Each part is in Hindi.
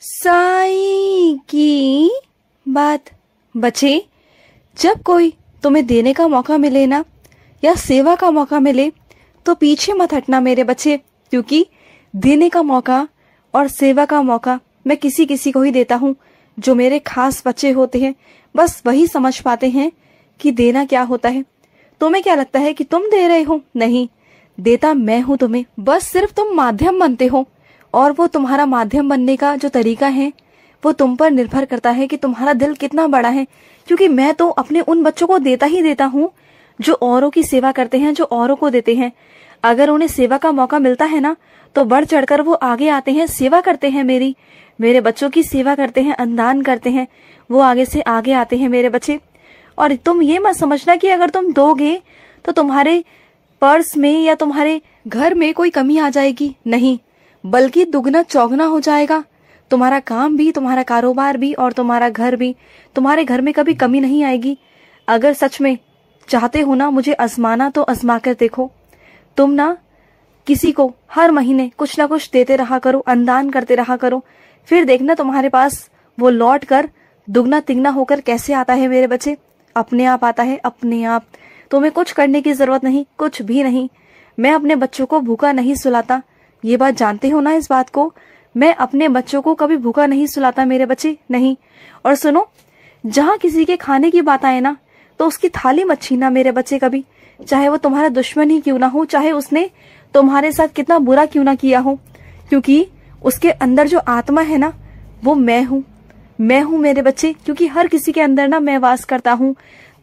साईं की बात। बच्चे, जब कोई तुम्हें देने का मौका मिले ना, या सेवा का मौका मिले, तो पीछे मत हटना मेरे बच्चे, क्योंकि देने का मौका और सेवा का मौका मैं किसी किसी को ही देता हूँ। जो मेरे खास बच्चे होते हैं, बस वही समझ पाते हैं कि देना क्या होता है। तुम्हें क्या लगता है कि तुम दे रहे हो? नहीं, देता मैं हूँ तुम्हें। बस सिर्फ तुम माध्यम बनते हो, और वो तुम्हारा माध्यम बनने का जो तरीका है वो तुम पर निर्भर करता है कि तुम्हारा दिल कितना बड़ा है। क्योंकि मैं तो अपने उन बच्चों को देता ही देता हूँ जो औरों की सेवा करते हैं, जो औरों को देते हैं। अगर उन्हें सेवा का मौका मिलता है ना, तो बढ़ चढ़कर वो आगे आते हैं, सेवा करते हैं, मेरे बच्चों की सेवा करते हैं, अन्नदान करते हैं। वो आगे से आगे आते हैं मेरे बच्चे। और तुम ये मत समझना कि अगर तुम दोगे तो तुम्हारे पर्स में या तुम्हारे घर में कोई कमी आ जाएगी। नहीं, बल्कि दुगना चौगना हो जाएगा। तुम्हारा काम भी, तुम्हारा कारोबार भी, और तुम्हारा घर भी। तुम्हारे घर में कभी कमी नहीं आएगी। अगर सच में चाहते हो ना मुझे आजमाना, तो आजमा कर देखो। तुम ना किसी को हर महीने कुछ ना कुछ देते रहा करो, अन्नदान करते रहा करो। फिर देखना तुम्हारे पास वो लौट कर दुगना तिगना होकर कैसे आता है मेरे बच्चे। अपने आप आता है, अपने आप। तुम्हें कुछ करने की जरूरत नहीं, कुछ भी नहीं। मैं अपने बच्चों को भूखा नहीं सुलाता, ये बात जानते हो ना इस बात को। मैं अपने बच्चों को कभी भूखा नहीं सुलाता मेरे बच्चे, नहीं। और सुनो, जहाँ किसी के खाने की बात आए ना, तो उसकी थाली मत छीना मेरे बच्चे कभी। चाहे वो तुम्हारा दुश्मन ही क्यों ना हो, चाहे उसने तुम्हारे साथ कितना बुरा क्यों ना किया हो, क्योंकि उसके अंदर जो आत्मा है ना, वो मैं हूँ मेरे बच्चे। क्योंकि हर किसी के अंदर ना मैं वास करता हूँ।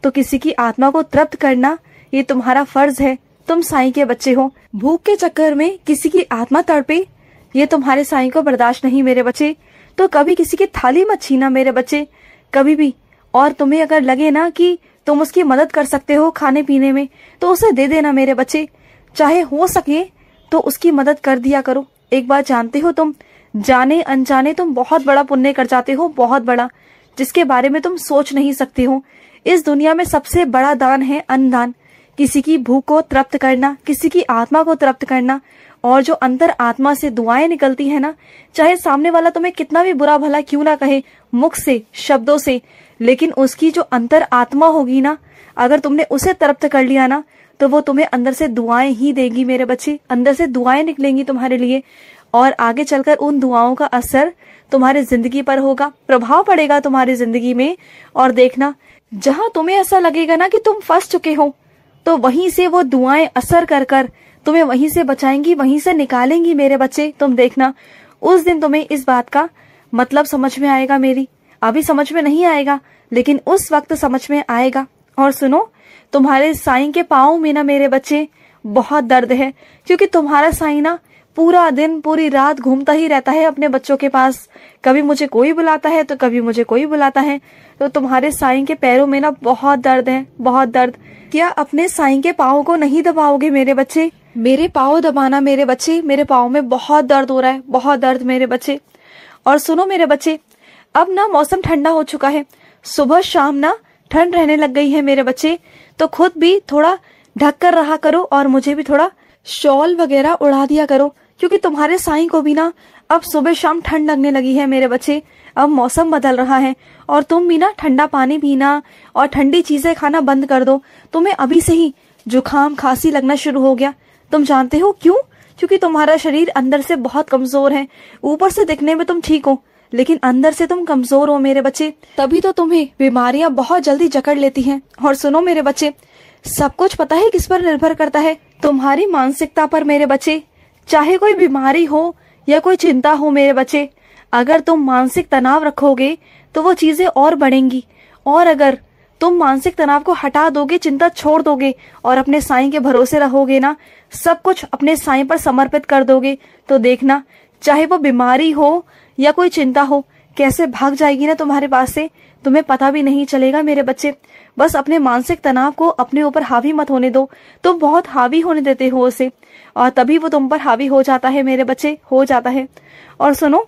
तो किसी की आत्मा को तृप्त करना ये तुम्हारा फर्ज है। तुम साईं के बच्चे हो। भूख के चक्कर में किसी की आत्मा तड़पे, ये तुम्हारे साईं को बर्दाश्त नहीं मेरे बच्चे। तो कभी किसी की थाली मत छीना मेरे बच्चे, कभी भी। और तुम्हें अगर लगे ना कि तुम उसकी मदद कर सकते हो खाने पीने में, तो उसे दे देना मेरे बच्चे। चाहे हो सके तो उसकी मदद कर दिया करो। एक बात जानते हो, तुम जाने अनजाने तुम बहुत बड़ा पुण्य कर जाते हो, बहुत बड़ा, जिसके बारे में तुम सोच नहीं सकते हो। इस दुनिया में सबसे बड़ा दान है अन्नदान। किसी की भूख को तृप्त करना, किसी की आत्मा को तृप्त करना। और जो अंतर आत्मा से दुआएं निकलती है ना, चाहे सामने वाला तुम्हें कितना भी बुरा भला क्यों ना कहे, मुख से, शब्दों से, लेकिन उसकी जो अंतर आत्मा होगी ना, अगर तुमने उसे तृप्त कर लिया ना, तो वो तुम्हें अंदर से दुआएं ही देगी मेरे बच्चे। अंदर से दुआएं निकलेंगी तुम्हारे लिए, और आगे चलकर उन दुआओं का असर तुम्हारी जिंदगी पर होगा, प्रभाव पड़ेगा तुम्हारी जिंदगी में। और देखना, जहां तुम्हें ऐसा लगेगा ना कि तुम फंस चुके हो, तो वहीं से वो दुआएं असर कर कर तुम्हें वहीं से बचाएंगी, वहीं से निकालेंगी मेरे बच्चे। तुम देखना, उस दिन तुम्हें इस बात का मतलब समझ में आएगा मेरी। अभी समझ में नहीं आएगा, लेकिन उस वक्त समझ में आएगा। और सुनो, तुम्हारे साईं के पाँव में ना मेरे बच्चे बहुत दर्द है, क्योंकि तुम्हारा साईं ना पूरा दिन पूरी रात घूमता ही रहता है अपने बच्चों के पास। कभी मुझे कोई बुलाता है तो कभी मुझे कोई बुलाता है। तो तुम्हारे साईं के पैरों में ना बहुत दर्द है, बहुत दर्द। क्या अपने साईं के पाँव को नहीं दबाओगे मेरे बच्चे? मेरे पाँव दबाना मेरे बच्चे, मेरे पाँव में बहुत दर्द हो रहा है, बहुत दर्द मेरे बच्चे। और सुनो मेरे बच्चे, अब ना मौसम ठंडा हो चुका है, सुबह शाम ना ठंड रहने लग गई है मेरे बच्चे। तो खुद भी थोड़ा ढक कर रहा करो, और मुझे भी थोड़ा शॉल वगैरह उड़ा दिया करो, क्योंकि तुम्हारे साईं को भी ना अब सुबह शाम ठंड लगने लगी है मेरे बच्चे। अब मौसम बदल रहा है, और तुम भी ना ठंडा पानी पीना और ठंडी चीजें खाना बंद कर दो। तुम्हें अभी से ही जुकाम खांसी लगना शुरू हो गया। तुम जानते हो क्यों? क्योंकि तुम्हारा शरीर अंदर से बहुत कमजोर है। ऊपर से दिखने में तुम ठीक हो, लेकिन अंदर से तुम कमजोर हो मेरे बच्चे। तभी तो तुम्हें बीमारियां बहुत जल्दी जकड़ लेती हैं। और सुनो मेरे बच्चे, सब कुछ पता है किस पर निर्भर करता है? तुम्हारी मानसिकता पर मेरे बच्चे। चाहे कोई बीमारी हो या कोई चिंता हो मेरे बच्चे, अगर तुम मानसिक तनाव रखोगे तो वो चीजें और बढ़ेंगी। और अगर तुम मानसिक तनाव को हटा दोगे, चिंता छोड़ दोगे, और अपने साईं के भरोसे रहोगे ना, सब कुछ अपने साईं पर समर्पित कर दोगे, तो देखना, चाहे वो बीमारी हो या कोई चिंता हो, कैसे भाग जाएगी ना तुम्हारे पास से, तुम्हें पता भी नहीं चलेगा मेरे बच्चे। बस अपने मानसिक तनाव को अपने ऊपर हावी मत होने दो। तुम बहुत हावी होने देते हो उसे, और तभी वो तुम पर हावी हो जाता है मेरे बच्चे, हो जाता है। और सुनो,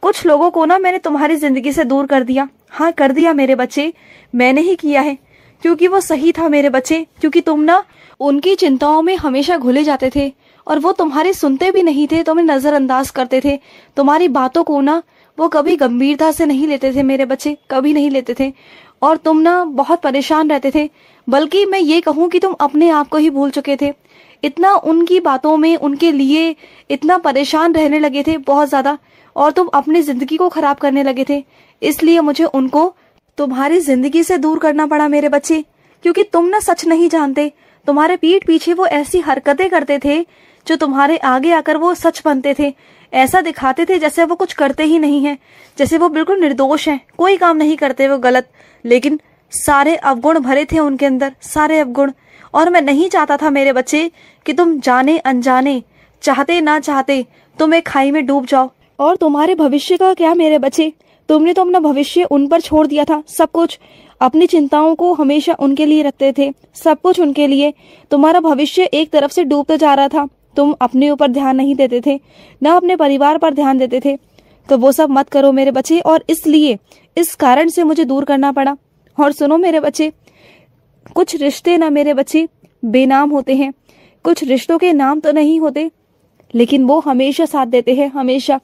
कुछ लोगों को ना मैंने तुम्हारी जिंदगी से दूर कर दिया। हाँ, कर दिया मेरे बच्चे, मैंने ही किया है, क्योंकि वो सही था मेरे बच्चे। क्योंकि तुम ना उनकी चिंताओं में हमेशा घुले जाते थे, और वो तुम्हारी सुनते भी नहीं थे, तुम्हें नजरअंदाज करते थे। तुम्हारी बातों को ना वो कभी गंभीरता से नहीं लेते थे मेरे बच्चे, कभी नहीं लेते थे। और तुम ना बहुत परेशान रहते थे, बल्कि मैं ये कहूँ कि तुम अपने आप को ही भूल चुके थे। इतना उनकी बातों में उनके लिए इतना परेशान रहने लगे थे बहुत ज्यादा, और तुम अपनी जिंदगी को खराब करने लगे थे। इसलिए मुझे उनको तुम्हारी जिंदगी से दूर करना पड़ा मेरे बच्चे, क्योंकि तुम ना सच नहीं जानते। तुम्हारे पीठ पीछे वो ऐसी हरकतें करते थे जो तुम्हारे आगे आकर वो सच बनते थे। ऐसा दिखाते थे जैसे वो कुछ करते ही नहीं है, जैसे वो बिल्कुल निर्दोष हैं, कोई काम नहीं करते वो गलत, लेकिन सारे अवगुण भरे थे उनके अंदर, सारे अवगुण। और मैं नहीं चाहता था मेरे बच्चे कि तुम जाने अनजाने, चाहते ना चाहते, तुम एक खाई में डूब जाओ। और तुम्हारे भविष्य का क्या मेरे बच्चे, तुमने तो अपना भविष्य उन पर छोड़ दिया था, सब कुछ। अपनी चिंताओं को हमेशा उनके लिए रखते थे, सब कुछ उनके लिए। तुम्हारा भविष्य एक तरफ से डूबता जा रहा था, तुम अपने ऊपर ध्यान नहीं देते थे, ना अपने परिवार पर ध्यान देते थे। तो वो सब मत करो मेरे बच्चे, और इसलिए इस कारण से मुझे दूर करना पड़ा। और सुनो मेरे बच्चे, कुछ रिश्ते ना मेरे बच्चे बेनाम होते हैं, कुछ रिश्तों के नाम तो नहीं होते, लेकिन वो हमेशा साथ देते हैं, हमेशा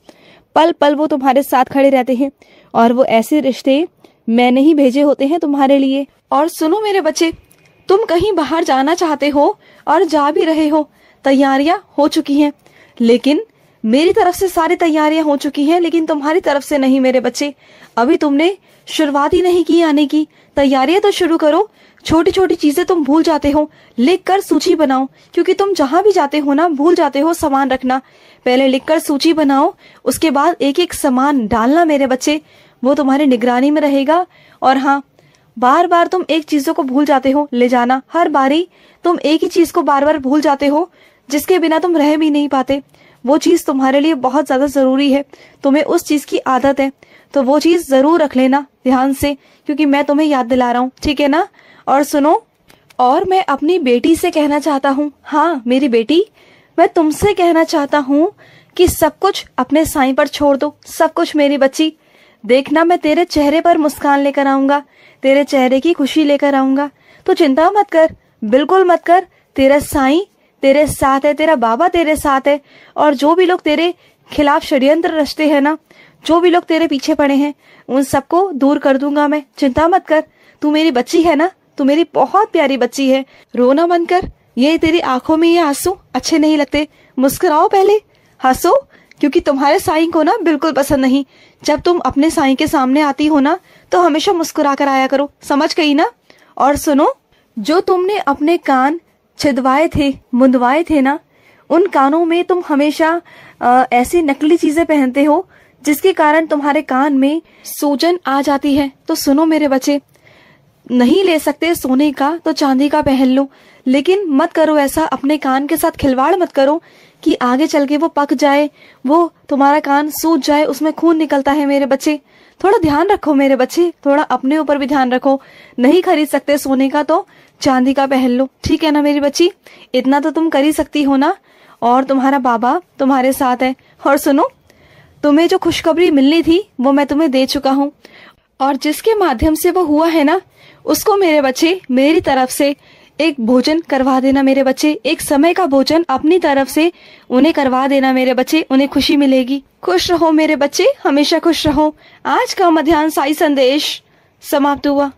पल पल वो तुम्हारे साथ खड़े रहते हैं। और वो ऐसे रिश्ते मैंने ही भेजे होते हैं तुम्हारे लिए। और सुनो मेरे बच्चे, तुम कहीं बाहर जाना चाहते हो और जा भी रहे हो, तैयारियां हो चुकी हैं, लेकिन मेरी तरफ से सारी तैयारियां हो चुकी हैं, लेकिन तुम्हारी तरफ से नहीं मेरे बच्चे। अभी तुमने शुरुआत ही नहीं की आने की, तैयारियां तो शुरू करो। छोटी छोटी चीजें तुम भूल जाते हो, लिखकर सूची बनाओ, क्योंकि तुम जहां भी जाते हो ना भूल जाते हो सामान रखना। पहले लिखकर सूची बनाओ, उसके बाद एक एक सामान डालना मेरे बच्चे, वो तुम्हारी निगरानी में रहेगा। और हाँ, बार बार तुम एक चीजों को भूल जाते हो ले जाना, हर बारी तुम एक ही चीज को बार बार भूल जाते हो, जिसके बिना तुम रह भी नहीं पाते। वो चीज तुम्हारे लिए बहुत ज्यादा जरूरी है, तुम्हें उस चीज की आदत है, तो वो चीज जरूर रख लेना ध्यान से, क्योंकि मैं तुम्हें याद दिला रहा हूँ, ठीक है ना। और सुनो, और मैं अपनी बेटी से कहना चाहता हूँ, हाँ मेरी बेटी, मैं तुमसे कहना चाहता हूँ कि सब कुछ अपने साईं पर छोड़ दो, सब कुछ मेरी बच्ची। देखना, मैं तेरे चेहरे पर मुस्कान लेकर आऊंगा, तेरे चेहरे की खुशी लेकर आऊंगा। तो चिंता मत कर, बिल्कुल मत कर, तेरा साईं तेरे साथ है, तेरा बाबा तेरे साथ है। और जो भी लोग तेरे खिलाफ षड्यंत्र रचते हैं ना, जो भी लोग तेरे पीछे पड़े हैं, उन सबको दूर कर दूंगा मैं, चिंता मत कर। तू मेरी बच्ची है ना, तू मेरी बहुत प्यारी बच्ची है। रोना बंद कर, ये तेरी आंखों में ये आंसू अच्छे नहीं लगते, मुस्कुराओ पहले, हंसो, क्योंकि तुम्हारे साईं को ना बिल्कुल पसंद नहीं। जब तुम अपने साईं के सामने आती हो ना, तो हमेशा मुस्कुरा कर आया करो, समझ गई ना। और सुनो, जो तुमने अपने कान छिदवाए थे, मुंदवाए थे ना, उन कानों में तुम हमेशा ऐसी नकली चीजें पहनते हो, जिसके कारण तुम्हारे कान में सूजन आ जाती है। तो सुनो मेरे बच्चे, नहीं ले सकते सोने का तो चांदी का पहन लो, लेकिन मत करो ऐसा, अपने कान के साथ खिलवाड़ मत करो कि आगे चल के वो पक जाए, वो तुम्हारा कान सूज जाए, उसमें खून निकलता है मेरे बच्चे। थोड़ा ध्यान रखो मेरे बच्चे, थोड़ा अपने ऊपर भी ध्यान रखो। नहीं खरीद सकते सोने का तो चांदी का पहन लो, ठीक है ना मेरी बच्ची, इतना तो तुम कर ही सकती हो ना। और तुम्हारा बाबा तुम्हारे साथ है। और सुनो, तुम्हें जो खुशखबरी मिलनी थी वो मैं तुम्हें दे चुका हूँ, और जिसके माध्यम से वो हुआ है ना, उसको मेरे बच्चे मेरी तरफ से एक भोजन करवा देना मेरे बच्चे, एक समय का भोजन अपनी तरफ से उन्हें करवा देना मेरे बच्चे, उन्हें खुशी मिलेगी। खुश रहो मेरे बच्चे, हमेशा खुश रहो। आज का मध्याह्न साई संदेश समाप्त हुआ।